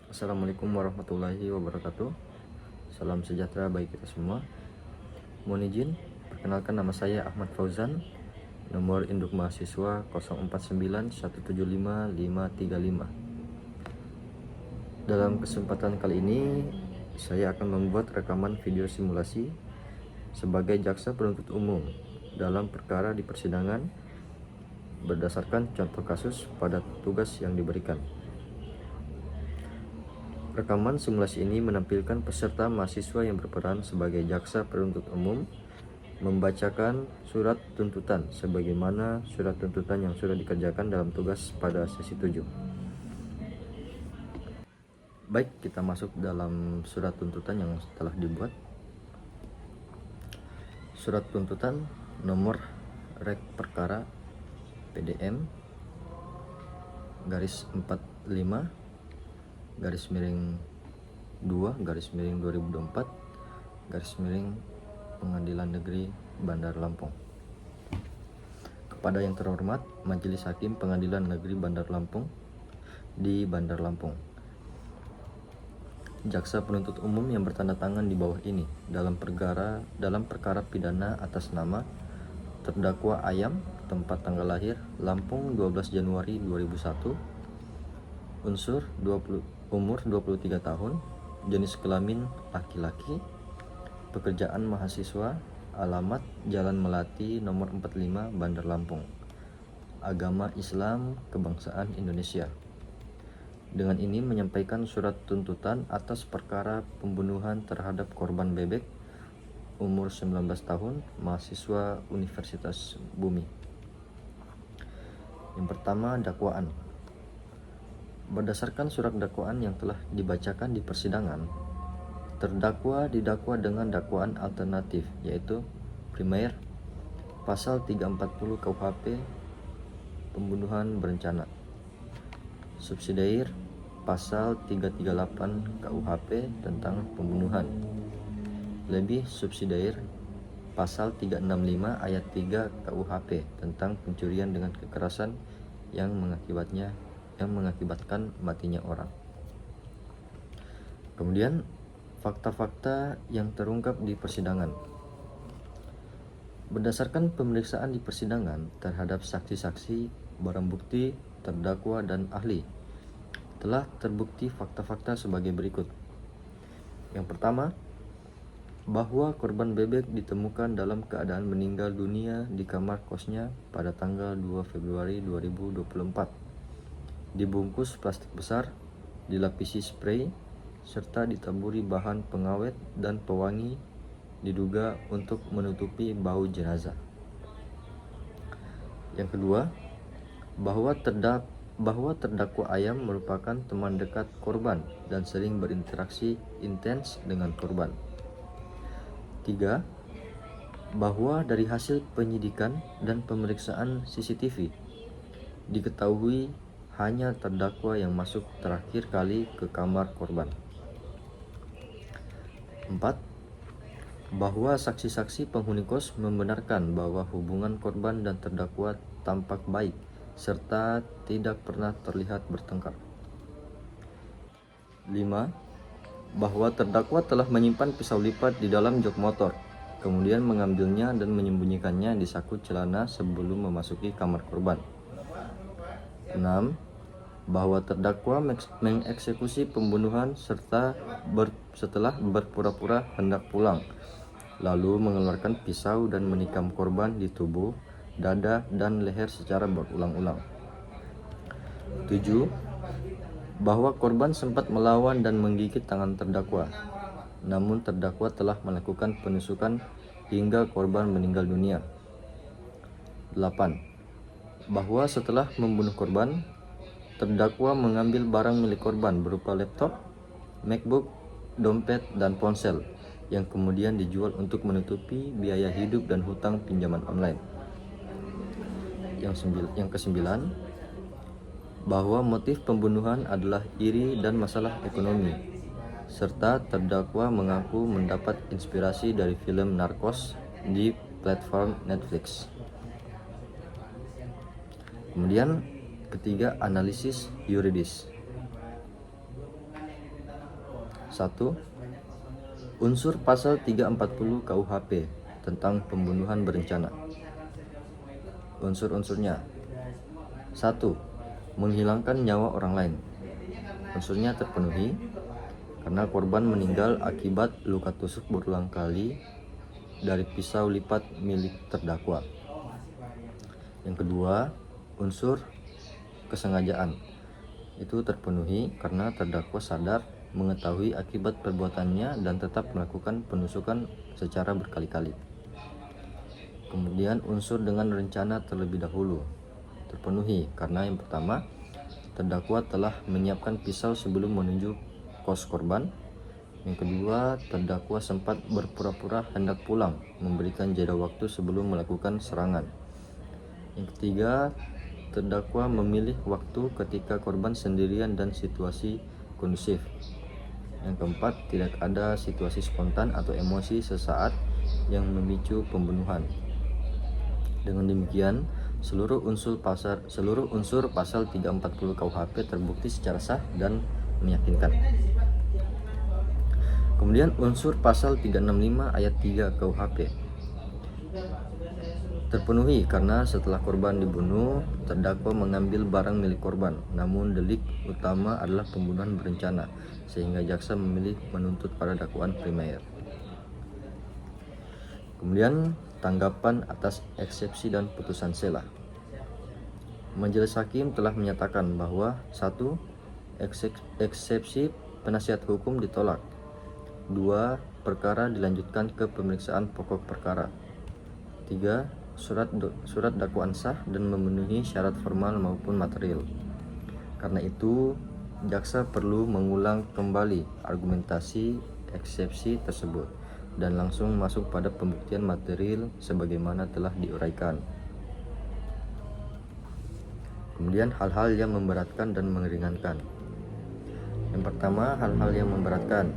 Assalamualaikum warahmatullahi wabarakatuh. Salam sejahtera bagi kita semua. Mohon izin, perkenalkan nama saya Ahmad Fauzan. Nomor induk mahasiswa 0491755535. Dalam kesempatan kali ini, saya akan membuat rekaman video simulasi sebagai jaksa penuntut umum dalam perkara di persidangan berdasarkan contoh kasus pada tugas yang diberikan. Rekaman simulasi ini menampilkan peserta mahasiswa yang berperan sebagai jaksa penuntut umum membacakan surat tuntutan sebagaimana surat tuntutan yang sudah dikerjakan dalam tugas pada sesi 7. Baik, kita masuk dalam surat tuntutan yang telah dibuat. Surat tuntutan nomor rek perkara PDM garis 45 garis miring 2 garis miring 2024 garis miring Pengadilan Negeri Bandar Lampung. Kepada yang terhormat Majelis Hakim Pengadilan Negeri Bandar Lampung di Bandar Lampung, jaksa penuntut umum yang bertanda tangan di bawah ini dalam perkara pidana atas nama terdakwa Ayam, tempat tanggal lahir Lampung 12 Januari 2001, unsur umur 23 tahun, jenis kelamin laki-laki, pekerjaan mahasiswa, alamat Jalan Melati nomor 45 Bandar Lampung, agama Islam, kebangsaan Indonesia. Dengan ini menyampaikan surat tuntutan atas perkara pembunuhan terhadap korban bebek umur 19 tahun, mahasiswa Universitas Bumi. Yang pertama, dakwaan. Berdasarkan surat dakwaan yang telah dibacakan di persidangan, terdakwa didakwa dengan dakwaan alternatif, yaitu primer pasal 340 KUHP pembunuhan berencana, subsidiar pasal 338 KUHP tentang pembunuhan, lebih subsidiar pasal 365 ayat 3 KUHP tentang pencurian dengan kekerasan yang mengakibatkan matinya orang. Kemudian fakta-fakta yang terungkap di persidangan. Berdasarkan pemeriksaan di persidangan terhadap saksi-saksi, barang bukti, terdakwa dan ahli, telah terbukti fakta-fakta sebagai berikut. Yang pertama, bahwa korban bebek ditemukan dalam keadaan meninggal dunia di kamar kosnya pada tanggal 2 Februari 2024. Dibungkus plastik besar, dilapisi spray, serta ditaburi bahan pengawet dan pewangi, diduga untuk menutupi bau jenazah. Yang kedua, bahwa terdakwa Ayam merupakan teman dekat korban dan sering berinteraksi intens dengan korban. 3. Bahwa dari hasil penyidikan dan pemeriksaan CCTV diketahui hanya terdakwa yang masuk terakhir kali ke kamar korban. 4. Bahwa saksi-saksi penghuni kos membenarkan bahwa hubungan korban dan terdakwa tampak baik serta tidak pernah terlihat bertengkar. 5. Bahwa terdakwa telah menyimpan pisau lipat di dalam jok motor, kemudian mengambilnya dan menyembunyikannya di saku celana sebelum memasuki kamar korban. 6. Bahwa terdakwa mengeksekusi pembunuhan setelah berpura-pura hendak pulang, lalu mengeluarkan pisau dan menikam korban di tubuh, dada, dan leher secara berulang-ulang. 7. Bahwa korban sempat melawan dan menggigit tangan terdakwa, namun terdakwa telah melakukan penusukan hingga korban meninggal dunia. 8. Bahwa setelah membunuh korban, terdakwa mengambil barang milik korban berupa laptop, MacBook, dompet, dan ponsel yang kemudian dijual untuk menutupi biaya hidup dan hutang pinjaman online. Yang kesembilan, bahwa motif pembunuhan adalah iri dan masalah ekonomi, serta terdakwa mengaku mendapat inspirasi dari film Narcos di platform Netflix. Kemudian ketiga, analisis yuridis. 1. Unsur pasal 340 KUHP tentang pembunuhan berencana. Unsur-unsurnya: 1. Menghilangkan nyawa orang lain. Unsurnya terpenuhi karena korban meninggal akibat luka tusuk berulang kali dari pisau lipat milik terdakwa. Yang kedua, unsur kesengajaan. Itu terpenuhi karena terdakwa sadar mengetahui akibat perbuatannya dan tetap melakukan penusukan secara berkali-kali. Kemudian unsur dengan rencana terlebih dahulu terpenuhi karena yang pertama, terdakwa telah menyiapkan pisau sebelum menuju kos korban. Yang kedua, terdakwa sempat berpura-pura hendak pulang, memberikan jeda waktu sebelum melakukan serangan. Yang ketiga, terdakwa memilih waktu ketika korban sendirian dan situasi kondusif. Yang keempat, tidak ada situasi spontan atau emosi sesaat yang memicu pembunuhan. Dengan demikian, seluruh unsur pasal 340 KUHP terbukti secara sah dan meyakinkan. Kemudian unsur pasal 365 ayat 3 KUHP terpenuhi karena setelah korban dibunuh, terdakwa mengambil barang milik korban. Namun delik utama adalah pembunuhan berencana, sehingga jaksa memilih menuntut pada dakwaan primer. Kemudian tanggapan atas eksepsi dan putusan sela. Majelis hakim telah menyatakan bahwa 1. Eksepsi penasihat hukum ditolak. 2. Perkara dilanjutkan ke pemeriksaan pokok perkara. 3. Surat dakwaan sah dan memenuhi syarat formal maupun material. Karena itu, jaksa perlu mengulang kembali argumentasi eksepsi tersebut dan langsung masuk pada pembuktian material sebagaimana telah diuraikan. Kemudian hal-hal yang memberatkan dan meringankan. Yang pertama, hal-hal yang memberatkan.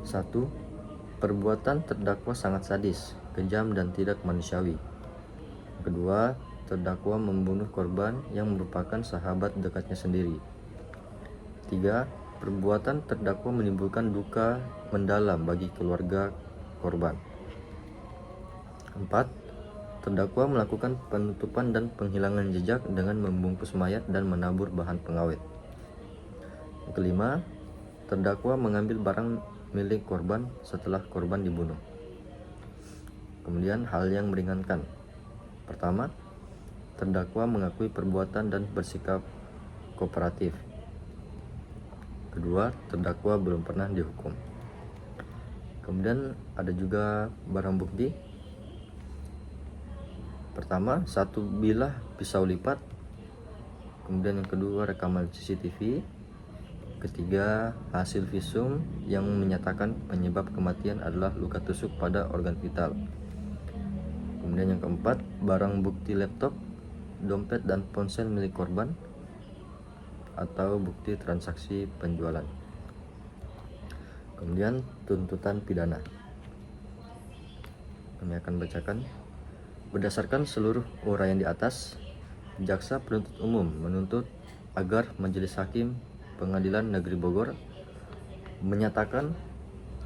1. Perbuatan terdakwa sangat sadis, kejam dan tidak manusiawi. Kedua, terdakwa membunuh korban yang merupakan sahabat dekatnya sendiri. 3. Perbuatan terdakwa menimbulkan duka mendalam bagi keluarga korban. 4. Terdakwa melakukan penutupan dan penghilangan jejak dengan membungkus mayat dan menabur bahan pengawet. Kelima, terdakwa mengambil barang milik korban setelah korban dibunuh. Kemudian hal yang meringankan. Pertama, terdakwa mengakui perbuatan dan bersikap kooperatif. Kedua, terdakwa belum pernah dihukum. Kemudian ada juga barang bukti. Pertama, 1 bilah pisau lipat. Kemudian yang kedua, rekaman CCTV. Ketiga, hasil visum yang menyatakan penyebab kematian adalah luka tusuk pada organ vital. Kemudian yang keempat, barang bukti laptop, dompet dan ponsel milik korban atau bukti transaksi penjualan. Kemudian tuntutan pidana. Kami akan bacakan. Berdasarkan seluruh uraian di atas, jaksa penuntut umum menuntut agar Majelis Hakim Pengadilan Negeri Bogor menyatakan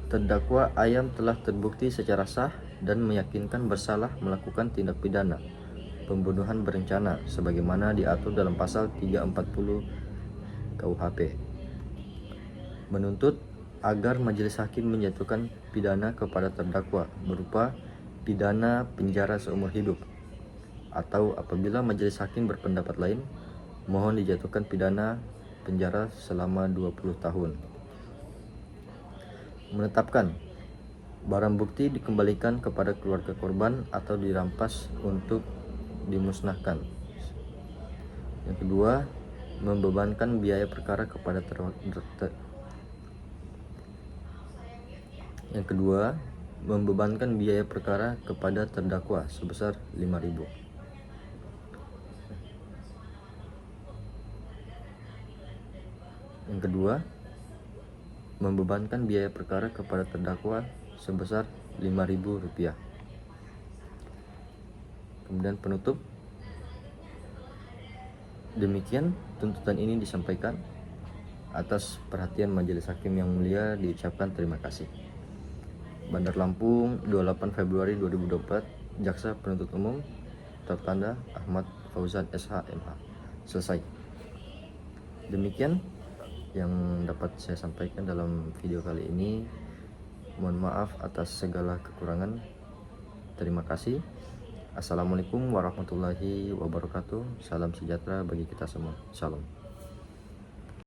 terdakwa Ayam telah terbukti secara sah dan meyakinkan bersalah melakukan tindak pidana pembunuhan berencana sebagaimana diatur dalam pasal 340 KUHP. Menuntut agar Majelis Hakim menjatuhkan pidana kepada terdakwa berupa pidana penjara seumur hidup, atau apabila Majelis Hakim berpendapat lain, mohon dijatuhkan pidana penjara selama 20 tahun. Menetapkan barang bukti dikembalikan kepada keluarga korban atau dirampas untuk dimusnahkan. Yang kedua, membebankan biaya perkara kepada terdakwa sebesar 5.000. Yang kedua, membebankan biaya perkara kepada terdakwa sebesar Rp5.000. Kemudian penutup. Demikian tuntutan ini disampaikan. Atas perhatian Majelis Hakim yang mulia diucapkan terima kasih. Bandar Lampung, 28 Februari 2024, Jaksa Penuntut Umum, tertanda Ahmad Fauzan SH MH. Selesai. Demikian yang dapat saya sampaikan dalam video kali ini. Mohon maaf atas segala kekurangan. Terima kasih. Assalamualaikum warahmatullahi wabarakatuh. Salam sejahtera bagi kita semua. Shalom.